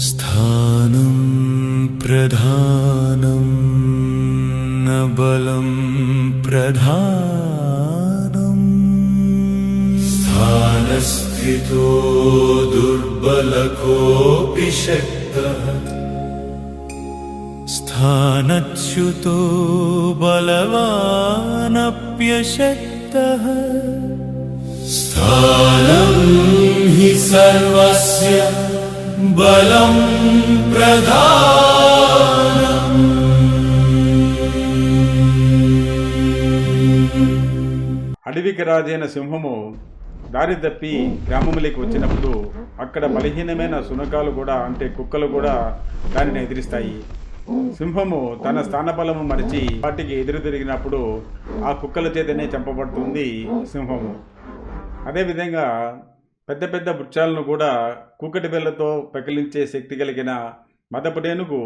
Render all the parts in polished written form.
స్థానం ప్రధానం న బలం ప్రధానం స్థానస్థితో దుర్బలకోపి శక్తః స్థానచ్యుతో బలవానప్యశక్తః స్థానం హి సర్వస్య బలం ప్రధానం. అడవికి రాజైన సింహము దారి తప్పి గ్రామములోకి వచ్చినప్పుడు అక్కడ బలహీనమైన శునకాలు కూడా అంటే కుక్కలు కూడా దానిని ఎదిరిస్తాయి. సింహము తన స్థానబలము మరిచి వాటికి ఎదురు తిరిగినప్పుడు ఆ కుక్కల చేతనే చంపబడుతుంది సింహము. అదేవిధంగా పెద్ద పెద్ద వృక్షాలను కూడా కూకటి బెల్లతో పెకిలించే శక్తి కలిగిన మదపుటేనుగు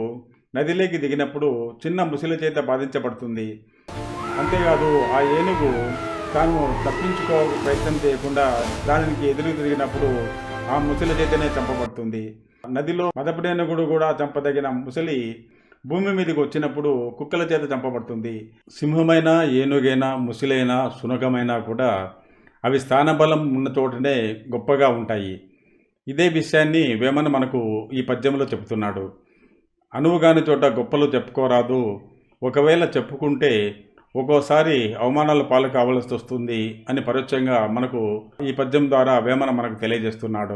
నదిలోకి దిగినప్పుడు చిన్న ముసలి చేత బాధించబడుతుంది. అంతేకాదు ఆ ఏనుగు తాను తప్పించుకో ప్రయత్నం చేయకుండా దానికి ఎదురు తిరిగినప్పుడు ఆ ముసలి చేతనే చంపబడుతుంది. నదిలో మదపుటేనుగుడు కూడా చంపదగిన ముసలి భూమి మీదకి వచ్చినప్పుడు కుక్కల చేత చంపబడుతుంది. సింహమైనా ఏనుగైనా ముసలైనా శునకమైనా కూడా అవి స్థానబలం ఉన్న చోటనే గొప్పగా ఉంటాయి. ఇదే విషయాన్ని వేమన మనకు ఈ పద్యంలో చెబుతున్నాడు. అనువుగాని చోట గొప్పలు చెప్పుకోరాదు, ఒకవేళ చెప్పుకుంటే ఒక్కోసారి అవమానాల పాలు కావాల్సి వస్తుంది అని పరోక్షంగా మనకు ఈ పద్యం ద్వారా వేమన మనకు తెలియజేస్తున్నాడు.